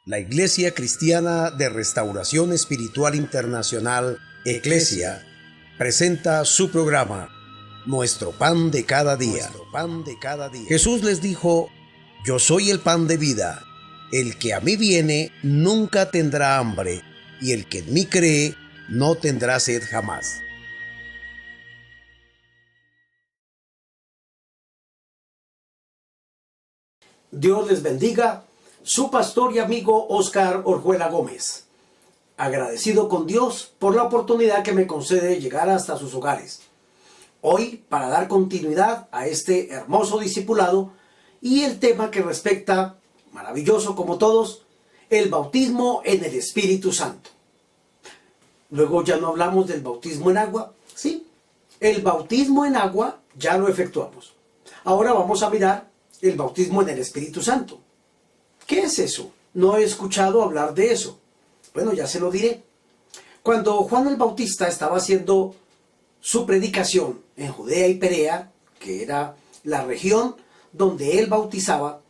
La Iglesia Cristiana de Restauración Espiritual Internacional, Eclesia, presenta su programa, Nuestro Pan de Cada Día. Jesús les dijo: Yo soy el pan de vida. El que a mí viene nunca tendrá hambre, y el que en mí cree no tendrá sed jamás. Dios les bendiga, su pastor y amigo Oscar Orjuela Gómez. Agradecido con Dios por la oportunidad que me concede de llegar hasta sus hogares. Hoy, para dar continuidad a este hermoso discipulado y el tema que respecta, maravilloso como todos, el bautismo en el Espíritu Santo. Luego ya no hablamos del bautismo en agua, ¿sí? El bautismo en agua ya lo efectuamos. Ahora vamos a mirar el bautismo en el Espíritu Santo. ¿Qué es eso? No he escuchado hablar de eso. Bueno, ya se lo diré. Cuando Juan el Bautista estaba haciendo su predicación en Judea y Perea, que era la región donde él bautizaba,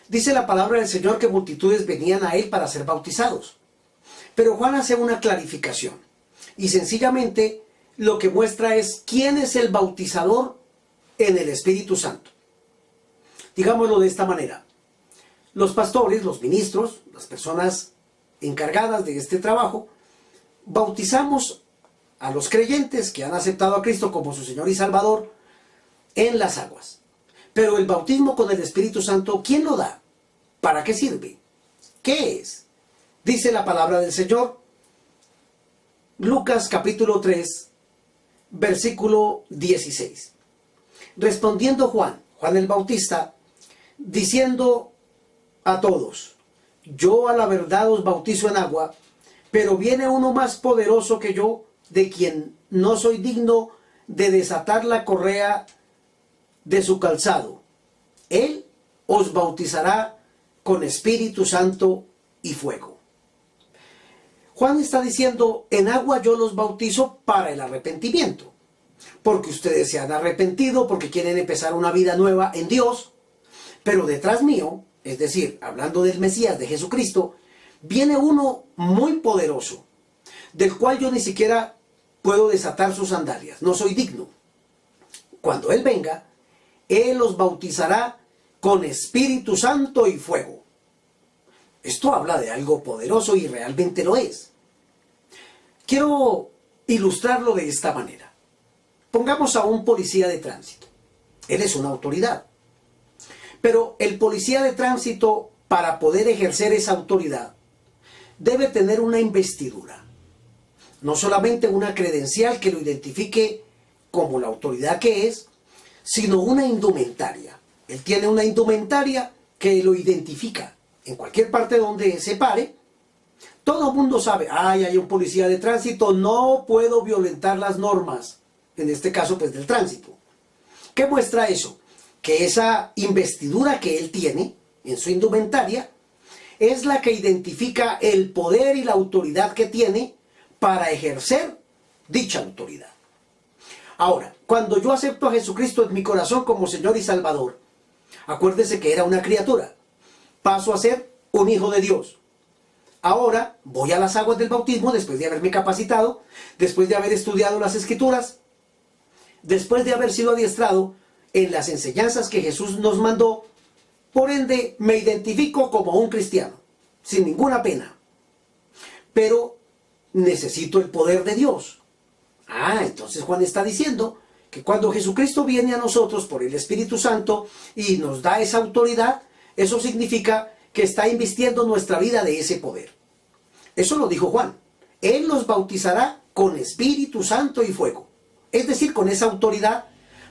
dice la palabra del Señor que multitudes venían a él para ser bautizados. Pero Juan hace una clarificación y sencillamente lo que muestra es quién es el bautizador en el Espíritu Santo. Digámoslo de esta manera: los pastores, los ministros, las personas encargadas de este trabajo, bautizamos a los creyentes que han aceptado a Cristo como su Señor y Salvador en las aguas. Pero el bautismo con el Espíritu Santo, ¿quién lo da? ¿Para qué sirve? ¿Qué es? Dice la palabra del Señor, Lucas capítulo 3, versículo 16. Respondiendo Juan el Bautista, diciendo a todos: yo a la verdad os bautizo en agua, pero viene uno más poderoso que yo, de quien no soy digno de desatar la correa de su calzado. Él os bautizará con Espíritu Santo y fuego. Juan está diciendo: en agua yo los bautizo para el arrepentimiento, porque ustedes se han arrepentido, porque quieren empezar una vida nueva en Dios. Pero detrás mío, es decir, hablando del Mesías, de Jesucristo, viene uno muy poderoso, del cual yo ni siquiera puedo desatar sus sandalias, no soy digno. Cuando Él venga, Él los bautizará con Espíritu Santo y fuego. Esto habla de algo poderoso y realmente lo es. Quiero ilustrarlo de esta manera. Pongamos a un policía de tránsito. Él es una autoridad. Pero el policía de tránsito, para poder ejercer esa autoridad, debe tener una investidura. No solamente una credencial que lo identifique como la autoridad que es, sino una indumentaria. Él tiene una indumentaria que lo identifica. En cualquier parte donde se pare, todo el mundo sabe: ay, hay un policía de tránsito, no puedo violentar las normas, en este caso pues del tránsito. ¿Qué muestra eso? Que esa investidura que él tiene en su indumentaria es la que identifica el poder y la autoridad que tiene para ejercer dicha autoridad. Ahora, cuando yo acepto a Jesucristo en mi corazón como Señor y Salvador, acuérdese que era una criatura, paso a ser un hijo de Dios. Ahora voy a las aguas del bautismo después de haberme capacitado, después de haber estudiado las Escrituras, después de haber sido adiestrado en las enseñanzas que Jesús nos mandó. Por ende, me identifico como un cristiano, sin ninguna pena. Pero necesito el poder de Dios. Entonces Juan está diciendo que cuando Jesucristo viene a nosotros por el Espíritu Santo y nos da esa autoridad, eso significa que está invistiendo nuestra vida de ese poder. Eso lo dijo Juan. Él los bautizará con Espíritu Santo y fuego. Es decir, con esa autoridad.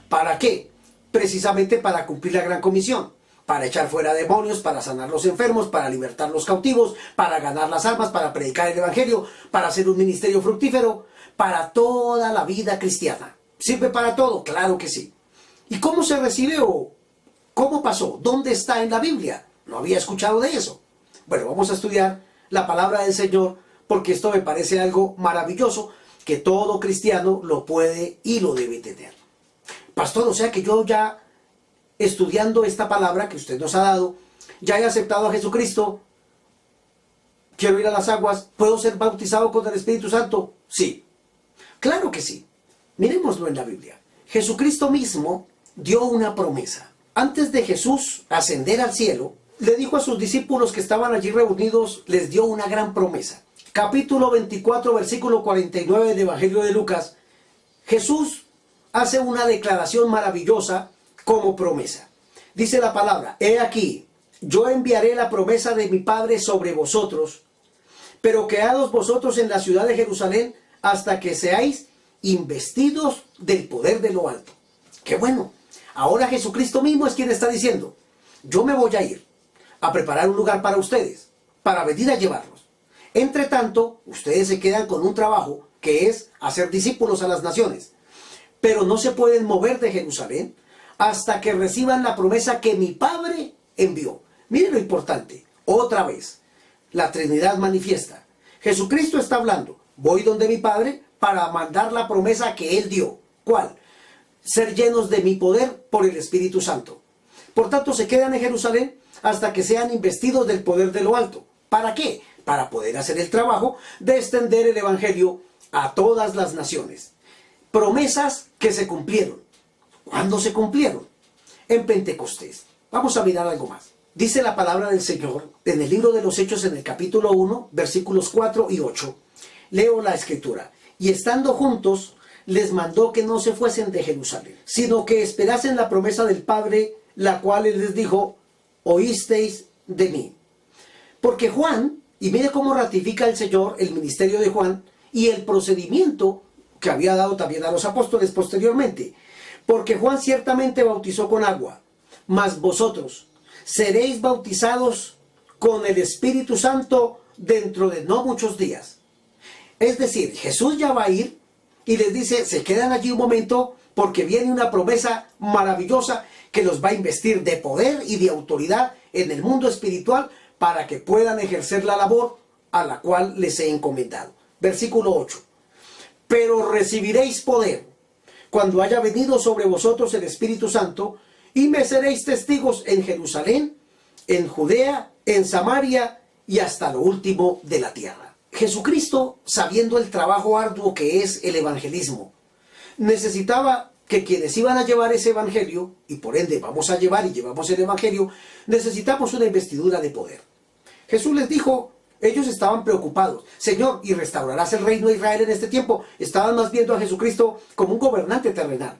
¿Para qué? Precisamente para cumplir la gran comisión, para echar fuera demonios, para sanar los enfermos, para libertar los cautivos, para ganar las almas, para predicar el evangelio, para hacer un ministerio fructífero, para toda la vida cristiana. ¿Sirve para todo? Claro que sí. ¿Y cómo se recibe o cómo pasó? ¿Dónde está en la Biblia? No había escuchado de eso. Bueno, vamos a estudiar la palabra del Señor, porque esto me parece algo maravilloso que todo cristiano lo puede y lo debe tener. Pastor, o sea que yo ya, estudiando esta palabra que usted nos ha dado, ya he aceptado a Jesucristo. quiero ir a las aguas, ¿puedo ser bautizado con el Espíritu Santo? Sí, claro que sí. Miremoslo en la Biblia. Jesucristo mismo dio una promesa. Antes de Jesús ascender al cielo, le dijo a sus discípulos que estaban allí reunidos, les dio una gran promesa. Capítulo 24, versículo 49 del Evangelio de Lucas, Jesús hace una declaración maravillosa como promesa. Dice la palabra, he aquí, yo enviaré la promesa de mi Padre sobre vosotros, pero quedaos vosotros en la ciudad de Jerusalén hasta que seáis investidos del poder de lo alto. ¡Qué bueno! Ahora Jesucristo mismo es quien está diciendo, yo me voy a ir a preparar un lugar para ustedes, para venir a llevarlos. Entre tanto, ustedes se quedan con un trabajo que es hacer discípulos a las naciones, pero no se pueden mover de Jerusalén hasta que reciban la promesa que mi Padre envió. Miren lo importante, otra vez, la Trinidad manifiesta. Jesucristo está hablando, voy donde mi Padre para mandar la promesa que Él dio. ¿Cuál? Ser llenos de mi poder por el Espíritu Santo. Por tanto, se quedan en Jerusalén hasta que sean investidos del poder de lo alto. ¿Para qué? Para poder hacer el trabajo de extender el Evangelio a todas las naciones. Promesas que se cumplieron. ¿Cuándo se cumplieron? En Pentecostés. Vamos a mirar algo más. Dice la palabra del Señor en el libro de los Hechos en el capítulo 1, versículos 4 y 8. Leo la escritura. Y estando juntos, les mandó que no se fuesen de Jerusalén, sino que esperasen la promesa del Padre, la cual Él les dijo, oísteis de mí. Porque Juan, y mire cómo ratifica el Señor el ministerio de Juan y el procedimiento que había dado también a los apóstoles posteriormente. Porque Juan ciertamente bautizó con agua, mas vosotros seréis bautizados con el Espíritu Santo dentro de no muchos días. Es decir, Jesús ya va a ir y les dice, se quedan allí un momento porque viene una promesa maravillosa que los va a investir de poder y de autoridad en el mundo espiritual para que puedan ejercer la labor a la cual les he encomendado. Versículo 8. Pero recibiréis poder cuando haya venido sobre vosotros el Espíritu Santo y me seréis testigos en Jerusalén, en Judea, en Samaria y hasta lo último de la tierra. Jesucristo, sabiendo el trabajo arduo que es el evangelismo, necesitaba que quienes iban a llevar ese evangelio, y por ende vamos a llevar y llevamos el evangelio, necesitamos una investidura de poder. Jesús les dijo, ellos estaban preocupados, Señor, ¿y restaurarás el reino de Israel en este tiempo? Estaban más viendo a Jesucristo como un gobernante terrenal.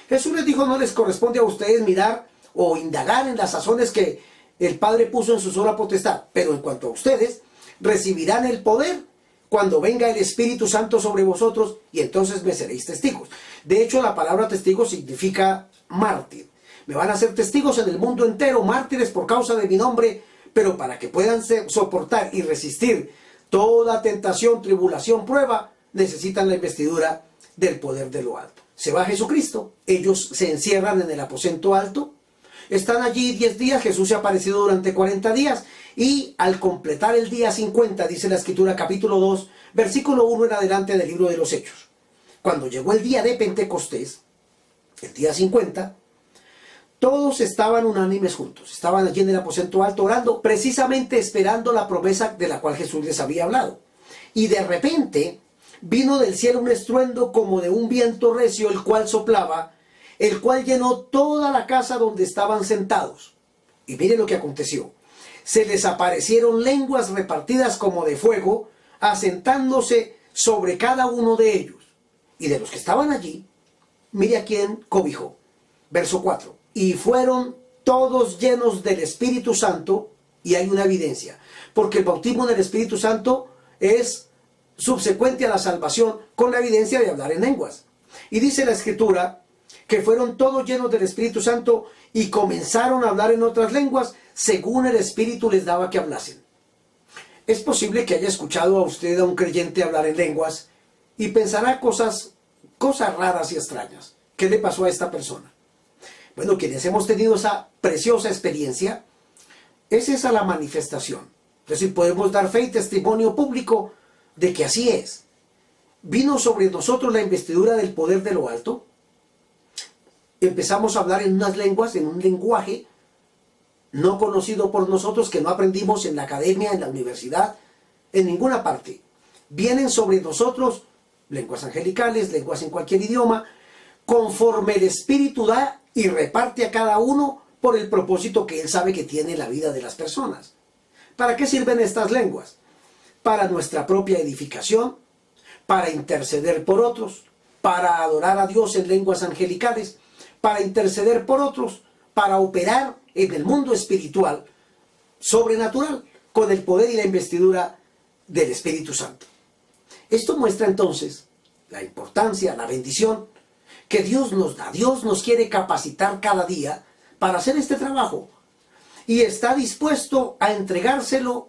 Jesús les dijo, no les corresponde a ustedes mirar o indagar en las sazones que el Padre puso en su sola potestad, pero en cuanto a ustedes, recibirán el poder cuando venga el Espíritu Santo sobre vosotros y entonces me seréis testigos. De hecho, la palabra testigo significa mártir. Me van a ser testigos en el mundo entero, mártires por causa de mi nombre, pero para que puedan soportar y resistir toda tentación, tribulación, prueba, necesitan la investidura del poder de lo alto. Se va Jesucristo, ellos se encierran en el aposento alto, están allí 10 días, Jesús se ha aparecido durante 40 días, y al completar el día 50, dice la Escritura, capítulo 2, versículo 1 en adelante del libro de los Hechos. Cuando llegó el día de Pentecostés, el día 50, todos estaban unánimes juntos. Estaban allí en el aposento alto orando, precisamente esperando la promesa de la cual Jesús les había hablado. Y de repente vino del cielo un estruendo como de un viento recio, el cual soplaba, el cual llenó toda la casa donde estaban sentados. Y mire lo que aconteció. Se les aparecieron lenguas repartidas como de fuego, asentándose sobre cada uno de ellos. Y de los que estaban allí, mire a quién cobijó. Verso 4. Y fueron todos llenos del Espíritu Santo, y hay una evidencia, porque el bautismo del Espíritu Santo es subsecuente a la salvación con la evidencia de hablar en lenguas. Y dice la Escritura que fueron todos llenos del Espíritu Santo y comenzaron a hablar en otras lenguas según el Espíritu les daba que hablasen. Es posible que haya escuchado a usted a un creyente hablar en lenguas y pensará cosas raras y extrañas. ¿Qué le pasó a esta persona? Bueno, quienes hemos tenido esa preciosa experiencia, es esa la manifestación. Es decir, podemos dar fe y testimonio público de que así es. Vino sobre nosotros la investidura del poder de lo alto. Empezamos a hablar en unas lenguas, en un lenguaje no conocido por nosotros, que no aprendimos en la academia, en la universidad, en ninguna parte. Vienen sobre nosotros lenguas angelicales, lenguas en cualquier idioma, conforme el Espíritu da y reparte a cada uno por el propósito que Él sabe que tiene en la vida de las personas. ¿Para qué sirven estas lenguas? Para nuestra propia edificación, para interceder por otros, para adorar a Dios en lenguas angelicales, para interceder por otros, para operar en el mundo espiritual, sobrenatural, con el poder y la investidura del Espíritu Santo. Esto muestra entonces la importancia, la bendición que Dios nos da. Dios nos quiere capacitar cada día para hacer este trabajo y está dispuesto a entregárselo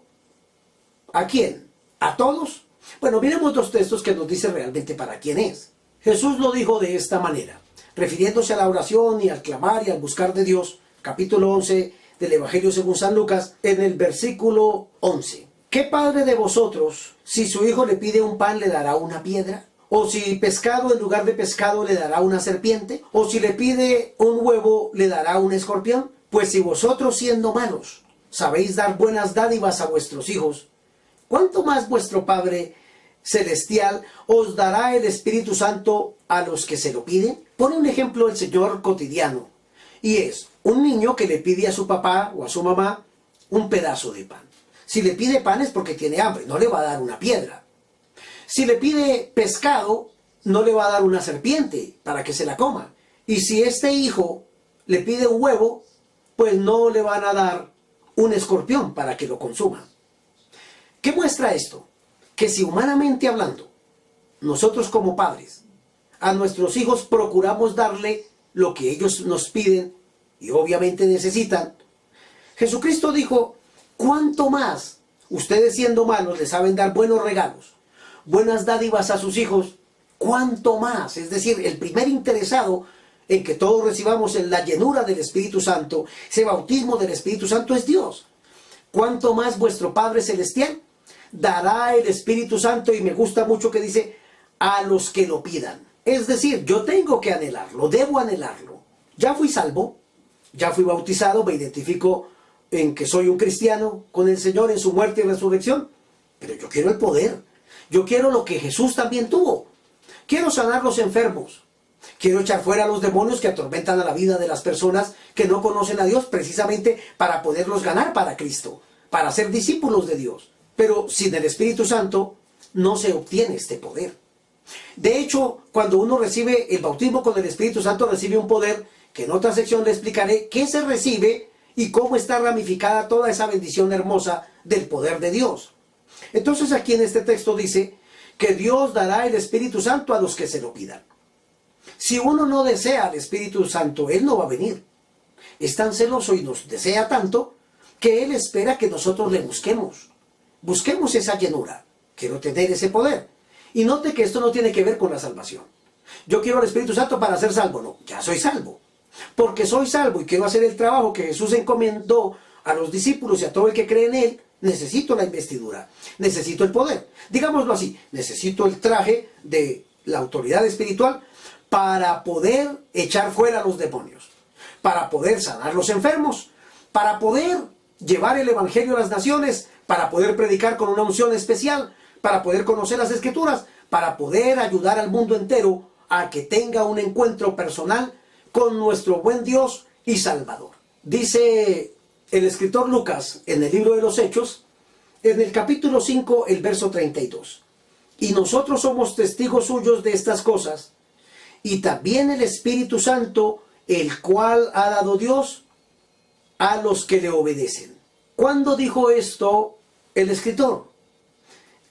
¿a quién? ¿A todos? Bueno, miremos dos textos que nos dicen realmente para quién es. Jesús lo dijo de esta manera, refiriéndose a la oración y al clamar y al buscar de Dios, capítulo 11 del Evangelio según San Lucas, en el versículo 11. ¿Qué padre de vosotros, si su hijo le pide un pan, le dará una piedra? ¿O si pescado en lugar de pescado le dará una serpiente? ¿O si le pide un huevo, le dará un escorpión? Pues si vosotros, siendo malos, sabéis dar buenas dádivas a vuestros hijos, ¿cuánto más vuestro Padre Celestial os dará el Espíritu Santo a los que se lo piden? Pone un ejemplo el Señor cotidiano, y es un niño que le pide a su papá o a su mamá un pedazo de pan. Si le pide pan es porque tiene hambre, no le va a dar una piedra. Si le pide pescado, no le va a dar una serpiente para que se la coma. Y si este hijo le pide un huevo, pues no le van a dar un escorpión para que lo consuma. ¿Qué muestra esto? Que si humanamente hablando, nosotros como padres, a nuestros hijos procuramos darle lo que ellos nos piden y obviamente necesitan, Jesucristo dijo, ¿cuánto más ustedes siendo malos le saben dar buenos regalos, buenas dádivas a sus hijos? ¿Cuánto más? Es decir, el primer interesado en que todos recibamos en la llenura del Espíritu Santo, ese bautismo del Espíritu Santo es Dios. ¿Cuánto más vuestro Padre Celestial dará el Espíritu Santo? Y me gusta mucho que dice, a los que lo pidan. Es decir, yo tengo que anhelarlo, debo anhelarlo. Ya fui salvo, ya fui bautizado, me identifico en que soy un cristiano con el Señor en su muerte y resurrección, pero yo quiero el poder, yo quiero lo que Jesús también tuvo. Quiero sanar los enfermos, quiero echar fuera a los demonios que atormentan a la vida de las personas que no conocen a Dios, precisamente para poderlos ganar para Cristo, para ser discípulos de Dios. Pero sin el Espíritu Santo no se obtiene este poder. De hecho, cuando uno recibe el bautismo con el Espíritu Santo, recibe un poder que en otra sección le explicaré qué se recibe y cómo está ramificada toda esa bendición hermosa del poder de Dios. Entonces aquí en este texto dice que Dios dará el Espíritu Santo a los que se lo pidan. Si uno no desea al Espíritu Santo, Él no va a venir. Es tan celoso y nos desea tanto que Él espera que nosotros le busquemos. Busquemos esa llenura. Quiero tener ese poder. Y note que esto no tiene que ver con la salvación. Yo quiero al Espíritu Santo para ser salvo. No, ya soy salvo. Porque soy salvo y quiero hacer el trabajo que Jesús encomendó a los discípulos y a todo el que cree en Él. Necesito la investidura. Necesito el poder. Digámoslo así. Necesito el traje de la autoridad espiritual para poder echar fuera a los demonios. Para poder sanar los enfermos. Para poder llevar el Evangelio a las naciones. Para poder predicar con una unción especial. Para poder conocer las Escrituras. Para poder ayudar al mundo entero a que tenga un encuentro personal con nuestro buen Dios y Salvador. Dice el escritor Lucas en el libro de los Hechos, en el capítulo 5, el verso 32. Y nosotros somos testigos suyos de estas cosas, y también el Espíritu Santo, el cual ha dado Dios a los que le obedecen. ¿Cuándo dijo esto el escritor?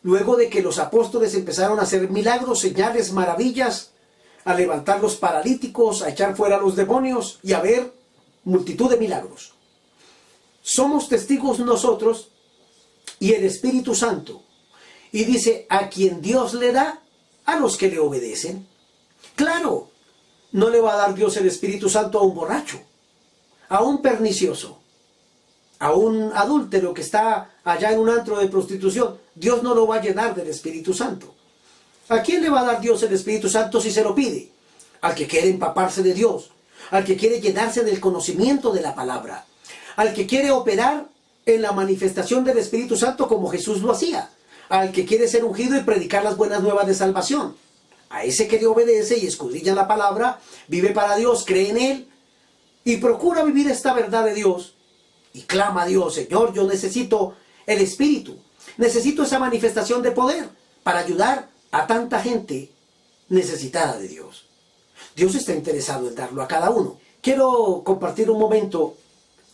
Luego de que los apóstoles empezaron a hacer milagros, señales, maravillas, a levantar los paralíticos, a echar fuera a los demonios y a ver multitud de milagros. Somos testigos nosotros y el Espíritu Santo. Y dice, a quien Dios le da, a los que le obedecen. Claro, no le va a dar Dios el Espíritu Santo a un borracho, a un pernicioso, a un adúltero que está allá en un antro de prostitución. Dios no lo va a llenar del Espíritu Santo. ¿A quién le va a dar Dios el Espíritu Santo si se lo pide? Al que quiere empaparse de Dios, al que quiere llenarse del conocimiento de la palabra, al que quiere operar en la manifestación del Espíritu Santo como Jesús lo hacía, al que quiere ser ungido y predicar las buenas nuevas de salvación. A ese que le obedece y escudriña la palabra, vive para Dios, cree en Él y procura vivir esta verdad de Dios y clama a Dios: Señor, yo necesito el Espíritu, necesito esa manifestación de poder para ayudar a tanta gente necesitada de Dios. Dios está interesado en darlo a cada uno. Quiero compartir un momento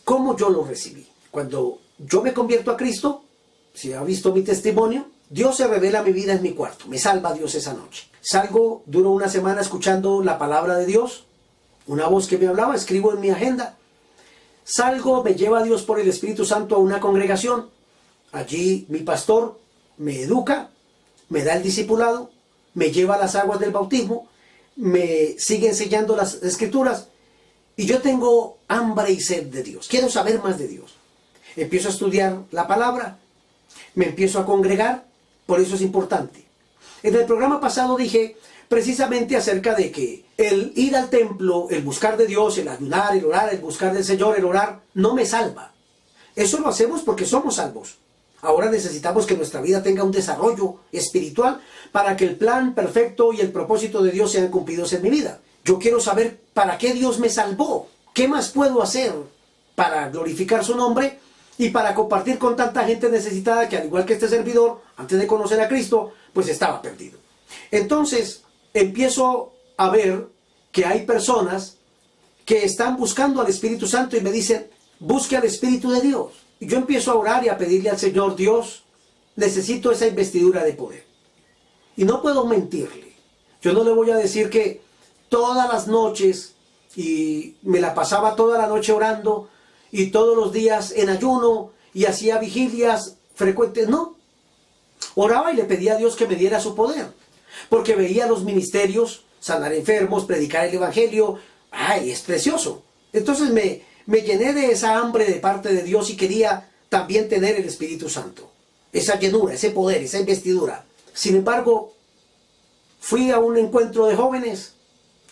cómo yo lo recibí. Cuando yo me convierto a Cristo, si ha visto mi testimonio, Dios se revela a mi vida en mi cuarto, me salva Dios esa noche. Salgo, duro una semana escuchando la palabra de Dios, una voz que me hablaba, escribo en mi agenda. Salgo, me lleva Dios por el Espíritu Santo a una congregación. Allí mi pastor me educa, me da el discipulado, me lleva a las aguas del bautismo, me sigue enseñando las Escrituras y yo tengo hambre y sed de Dios. Quiero saber más de Dios. Empiezo a estudiar la palabra, me empiezo a congregar, por eso es importante. En el programa pasado dije precisamente acerca de que el ir al templo, el buscar de Dios, el ayunar, el orar, el buscar del Señor, el orar, no me salva. Eso lo hacemos porque somos salvos. Ahora necesitamos que nuestra vida tenga un desarrollo espiritual para que el plan perfecto y el propósito de Dios sean cumplidos en mi vida. Yo quiero saber para qué Dios me salvó, qué más puedo hacer para glorificar su nombre y para compartir con tanta gente necesitada que, al igual que este servidor, antes de conocer a Cristo, pues estaba perdido. Entonces empiezo a ver que hay personas que están buscando al Espíritu Santo y me dicen: busque al Espíritu de Dios. Y yo empiezo a orar y a pedirle al Señor: Dios, necesito esa investidura de poder. Y no puedo mentirle. Yo no le voy a decir que todas las noches, y me la pasaba toda la noche orando, y todos los días en ayuno, y hacía vigilias frecuentes. No. Oraba y le pedía a Dios que me diera su poder. Porque veía los ministerios, sanar enfermos, predicar el Evangelio. ¡Ay, es precioso! Entonces me llené de esa hambre de parte de Dios y quería también tener el Espíritu Santo. Esa llenura, ese poder, esa investidura. Sin embargo, fui a un encuentro de jóvenes,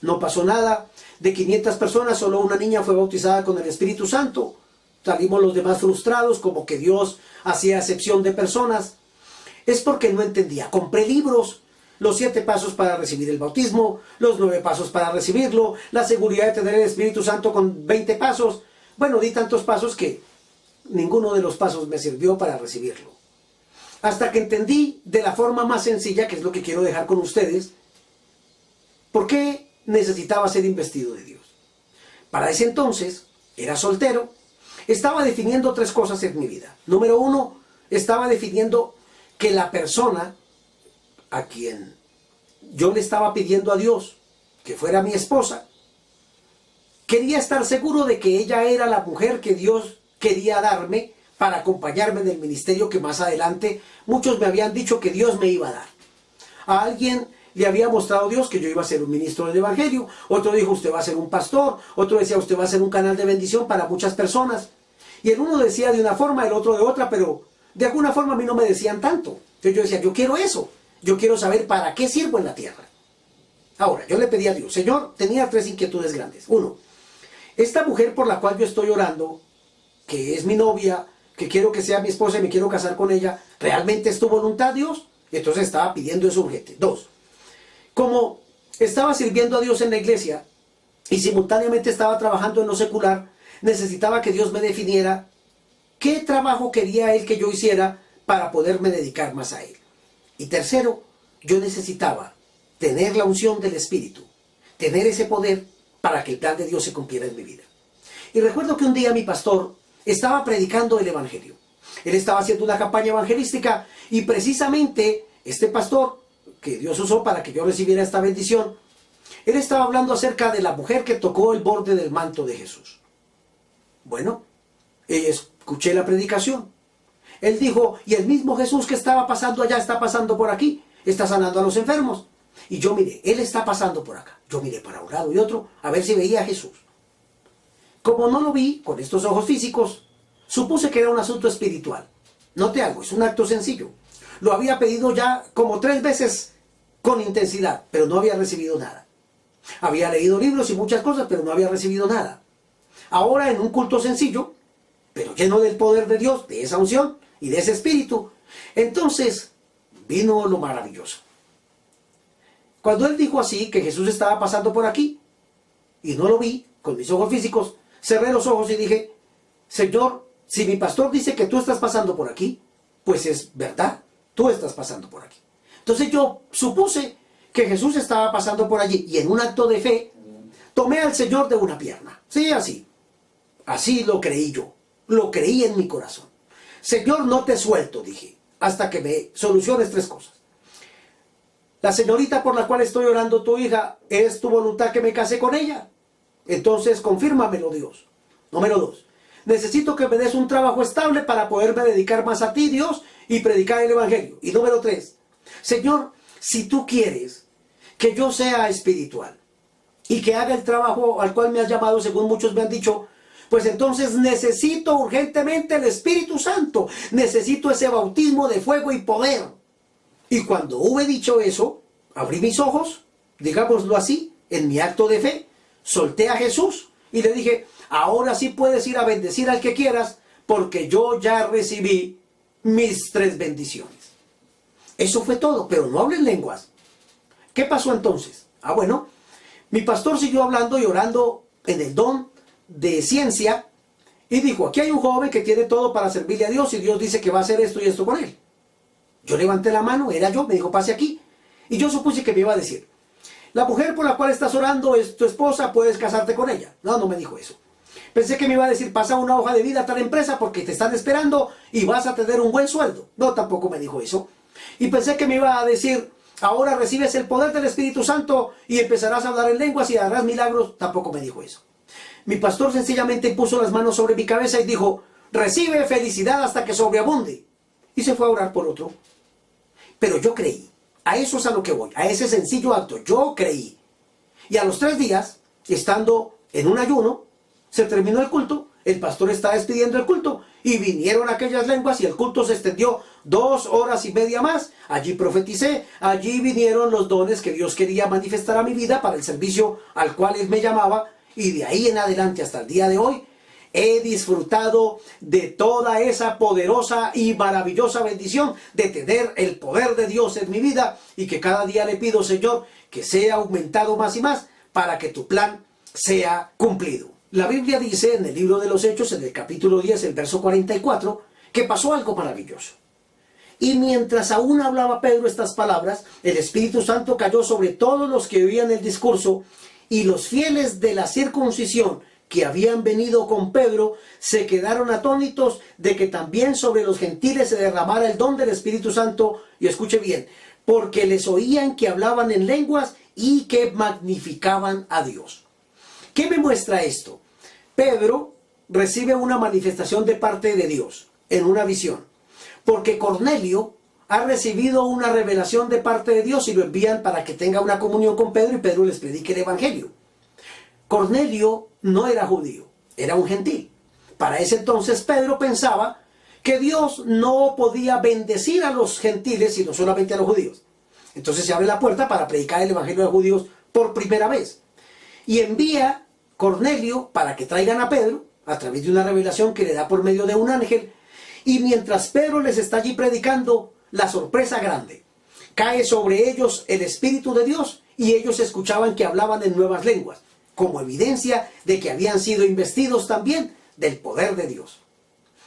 no pasó nada. De 500 personas, solo una niña fue bautizada con el Espíritu Santo. Salimos los demás frustrados, como que Dios hacía acepción de personas. Es porque no entendía. Compré libros, los 7 pasos para recibir el bautismo, los 9 pasos para recibirlo, la seguridad de tener el Espíritu Santo con 20 pasos. Bueno, di tantos pasos que ninguno de los pasos me sirvió para recibirlo. Hasta que entendí de la forma más sencilla, que es lo que quiero dejar con ustedes, por qué necesitaba ser investido de Dios. Para ese entonces, era soltero, estaba definiendo 3 cosas en mi vida. Número 1, estaba definiendo que la persona a quien yo le estaba pidiendo a Dios que fuera mi esposa, quería estar seguro de que ella era la mujer que Dios quería darme para acompañarme en el ministerio que más adelante muchos me habían dicho que Dios me iba a dar. A alguien le había mostrado Dios que yo iba a ser un ministro del Evangelio, otro dijo: usted va a ser un pastor, otro decía: usted va a ser un canal de bendición para muchas personas. Y el uno decía de una forma, el otro de otra, pero de alguna forma a mí no me decían tanto. Entonces yo decía: yo quiero eso, yo quiero saber para qué sirvo en la tierra. Ahora, yo le pedí a Dios, Señor, tenía 3 inquietudes grandes. 1, esta mujer por la cual yo estoy orando, que es mi novia, que quiero que sea mi esposa y me quiero casar con ella, ¿realmente es tu voluntad, Dios? Entonces estaba pidiendo eso urgente. 2, como estaba sirviendo a Dios en la iglesia y simultáneamente estaba trabajando en lo secular, necesitaba que Dios me definiera qué trabajo quería Él que yo hiciera para poderme dedicar más a Él. Y 3, yo necesitaba tener la unción del Espíritu, tener ese poder para que el plan de Dios se cumpliera en mi vida. Y recuerdo que un día mi pastor estaba predicando el Evangelio. Él estaba haciendo una campaña evangelística y precisamente este pastor, que Dios usó para que yo recibiera esta bendición, él estaba hablando acerca de la mujer que tocó el borde del manto de Jesús. Bueno, escuché la predicación. Él dijo: y el mismo Jesús que estaba pasando allá está pasando por aquí, está sanando a los enfermos. Y yo miré, Él está pasando por acá. Yo miré para un lado y otro a ver si veía a Jesús. Como no lo vi con estos ojos físicos, supuse que era un asunto espiritual. Note algo, es un acto sencillo. Lo había pedido ya como 3 veces con intensidad, pero no había recibido nada. Había leído libros y muchas cosas, pero no había recibido nada. Ahora, en un culto sencillo, pero lleno del poder de Dios, de esa unción y de ese espíritu, entonces vino lo maravilloso. Cuando él dijo así, que Jesús estaba pasando por aquí, y no lo vi con mis ojos físicos, cerré los ojos y dije, Señor, si mi pastor dice que tú estás pasando por aquí, pues es verdad, tú estás pasando por aquí. Entonces yo supuse que Jesús estaba pasando por allí, y en un acto de fe, tomé al Señor de una pierna. Sí, así. Así lo creí yo. Lo creí en mi corazón. Señor, no te suelto, dije, hasta que me soluciones 3 cosas. La señorita por la cual estoy orando, tu hija, ¿es tu voluntad que me case con ella? Entonces, confírmamelo, Dios. Número 2. Necesito que me des un trabajo estable para poderme dedicar más a ti, Dios, y predicar el Evangelio. Y número 3. Señor, si tú quieres que yo sea espiritual y que haga el trabajo al cual me has llamado, según muchos me han dicho, pues entonces necesito urgentemente el Espíritu Santo. Necesito ese bautismo de fuego y poder. Y cuando hube dicho eso, abrí mis ojos, digámoslo así, en mi acto de fe, solté a Jesús y le dije, ahora sí puedes ir a bendecir al que quieras, porque yo ya recibí mis 3 bendiciones. Eso fue todo, pero no hablé en lenguas. ¿Qué pasó entonces? Bueno, mi pastor siguió hablando y orando en el don de ciencia y dijo, aquí hay un joven que tiene todo para servirle a Dios y Dios dice que va a hacer esto y esto con él. Yo levanté la mano, era yo, me dijo, pase aquí. Y yo supuse que me iba a decir, la mujer por la cual estás orando es tu esposa, puedes casarte con ella. No, no me dijo eso. Pensé que me iba a decir, pasa una hoja de vida a tal empresa porque te están esperando y vas a tener un buen sueldo. No, tampoco me dijo eso. Y pensé que me iba a decir, ahora recibes el poder del Espíritu Santo y empezarás a hablar en lenguas y harás milagros. Tampoco me dijo eso. Mi pastor sencillamente puso las manos sobre mi cabeza y dijo, recibe felicidad hasta que sobreabunde. Y se fue a orar por otro. Pero yo creí. A eso es a lo que voy. A ese sencillo acto. Yo creí. Y a los 3 días, estando en un ayuno, se terminó el culto. El pastor estaba despidiendo el culto. Y vinieron aquellas lenguas y el culto se extendió 2 horas y media más. Allí profeticé. Allí vinieron los dones que Dios quería manifestar a mi vida para el servicio al cual Él me llamaba. Y de ahí en adelante hasta el día de hoy, he disfrutado de toda esa poderosa y maravillosa bendición de tener el poder de Dios en mi vida y que cada día le pido, Señor, que sea aumentado más y más para que tu plan sea cumplido. La Biblia dice en el libro de los Hechos, en el capítulo 10, el verso 44, que pasó algo maravilloso. Y mientras aún hablaba Pedro estas palabras, el Espíritu Santo cayó sobre todos los que oían el discurso y los fieles de la circuncisión que habían venido con Pedro se quedaron atónitos de que también sobre los gentiles se derramara el don del Espíritu Santo, y escuche bien, porque les oían que hablaban en lenguas y que magnificaban a Dios. ¿Qué me muestra esto? Pedro recibe una manifestación de parte de Dios en una visión, porque Cornelio ha recibido una revelación de parte de Dios y lo envían para que tenga una comunión con Pedro y Pedro les predique el Evangelio. Cornelio no era judío, era un gentil. Para ese entonces Pedro pensaba que Dios no podía bendecir a los gentiles sino solamente a los judíos. Entonces se abre la puerta para predicar el Evangelio a los judíos por primera vez. Y envía Cornelio para que traigan a Pedro a través de una revelación que le da por medio de un ángel. Y mientras Pedro les está allí predicando, la sorpresa grande. Cae sobre ellos el Espíritu de Dios y ellos escuchaban que hablaban en nuevas lenguas, como evidencia de que habían sido investidos también del poder de Dios.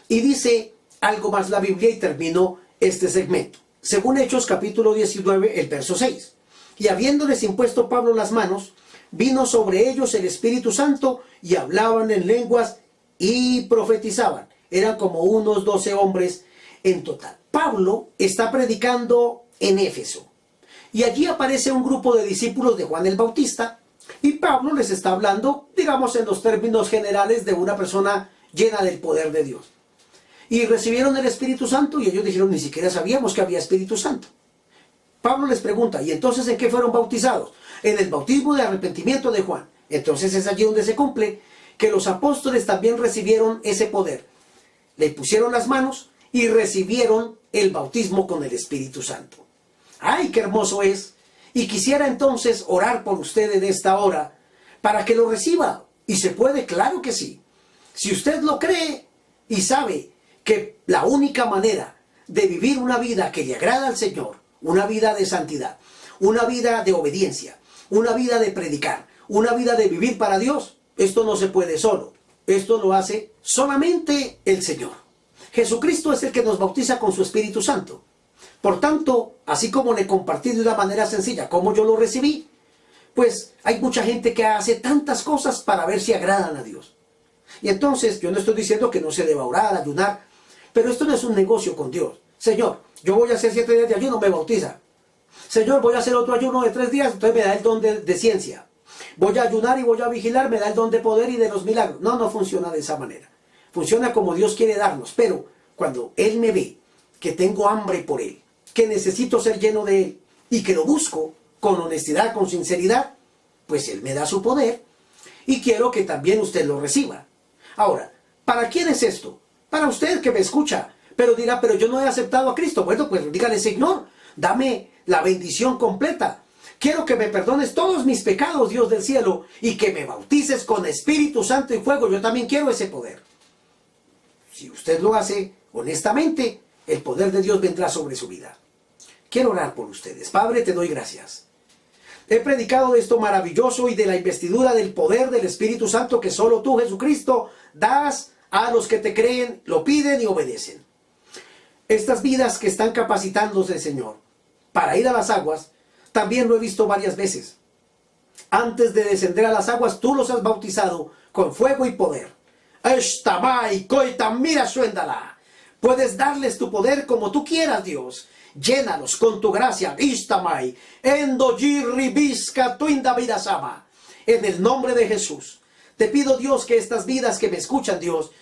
Y dice algo más la Biblia y terminó este segmento. Según Hechos capítulo 19, el verso 6. Y habiéndoles impuesto Pablo las manos, vino sobre ellos el Espíritu Santo y hablaban en lenguas y profetizaban. Eran como unos 12 hombres en total. Pablo está predicando en Éfeso. Y allí aparece un grupo de discípulos de Juan el Bautista. Y Pablo les está hablando, digamos, en los términos generales de una persona llena del poder de Dios. Y recibieron el Espíritu Santo y ellos dijeron, ni siquiera sabíamos que había Espíritu Santo. Pablo les pregunta, ¿y entonces en qué fueron bautizados? En el bautismo de arrepentimiento de Juan. Entonces es allí donde se cumple que los apóstoles también recibieron ese poder. Le pusieron las manos y recibieron el bautismo con el Espíritu Santo. ¡Ay, qué hermoso es! Y quisiera entonces orar por usted en esta hora para que lo reciba. Y se puede, claro que sí. Si usted lo cree y sabe que la única manera de vivir una vida que le agrada al Señor, una vida de santidad, una vida de obediencia, una vida de predicar, una vida de vivir para Dios. Esto no se puede solo. Esto lo hace solamente el Señor. Jesucristo es el que nos bautiza con su Espíritu Santo. Por tanto, así como le compartí de una manera sencilla cómo yo lo recibí, pues hay mucha gente que hace tantas cosas para ver si agradan a Dios. Y entonces, yo no estoy diciendo que no se deba orar, ayunar, pero esto no es un negocio con Dios. Señor, yo voy a hacer 7 días de ayuno, me bautiza. Señor, voy a hacer otro ayuno de 3 días, entonces me da el don de ciencia. Voy a ayunar y voy a vigilar, me da el don de poder y de los milagros. No, no funciona de esa manera. Funciona como Dios quiere darnos, pero cuando Él me ve que tengo hambre por Él, que necesito ser lleno de Él y que lo busco con honestidad, con sinceridad, pues Él me da su poder y quiero que también usted lo reciba. Ahora, ¿para quién es esto? Para usted que me escucha, pero dirá, pero yo no he aceptado a Cristo. Bueno, pues dígale, Señor, dame la bendición completa. Quiero que me perdones todos mis pecados, Dios del cielo, y que me bautices con Espíritu Santo y fuego. Yo también quiero ese poder. Si usted lo hace honestamente, el poder de Dios vendrá sobre su vida. Quiero orar por ustedes. Padre, te doy gracias. He predicado de esto maravilloso y de la investidura del poder del Espíritu Santo que solo tú, Jesucristo, das a los que te creen, lo piden y obedecen. Estas vidas que están capacitándose, Señor, para ir a las aguas, también lo he visto varias veces. Antes de descender a las aguas, tú los has bautizado con fuego y poder. Puedes darles tu poder como tú quieras, Dios. Llénalos con tu gracia. En el nombre de Jesús. Te pido, Dios, que estas vidas que me escuchan, Dios,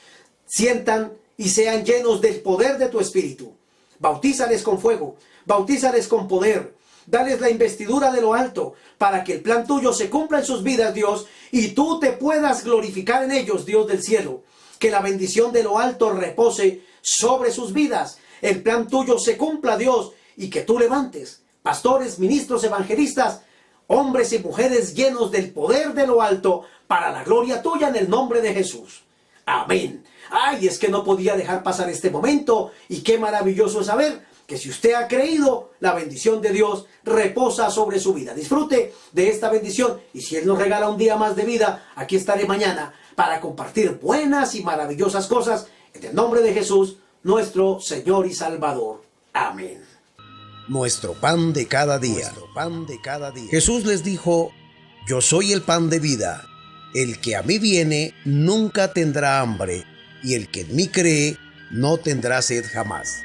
sientan y sean llenos del poder de tu Espíritu. Bautízales con fuego. Bautízales con poder. Dales la investidura de lo alto para que el plan tuyo se cumpla en sus vidas, Dios, y tú te puedas glorificar en ellos, Dios del cielo. Que la bendición de lo alto repose sobre sus vidas. El plan tuyo se cumpla, Dios, y que tú levantes pastores, ministros, evangelistas, hombres y mujeres llenos del poder de lo alto para la gloria tuya en el nombre de Jesús. Amén. Ay, es que no podía dejar pasar este momento y qué maravilloso es saber que si usted ha creído, la bendición de Dios reposa sobre su vida. Disfrute de esta bendición y si Él nos regala un día más de vida, aquí estaré mañana para compartir buenas y maravillosas cosas en el nombre de Jesús, nuestro Señor y Salvador. Amén. Nuestro pan de cada día. Nuestro pan de cada día. Jesús les dijo, yo soy el pan de vida. El que a mí viene nunca tendrá hambre, y el que en mí cree no tendrá sed jamás.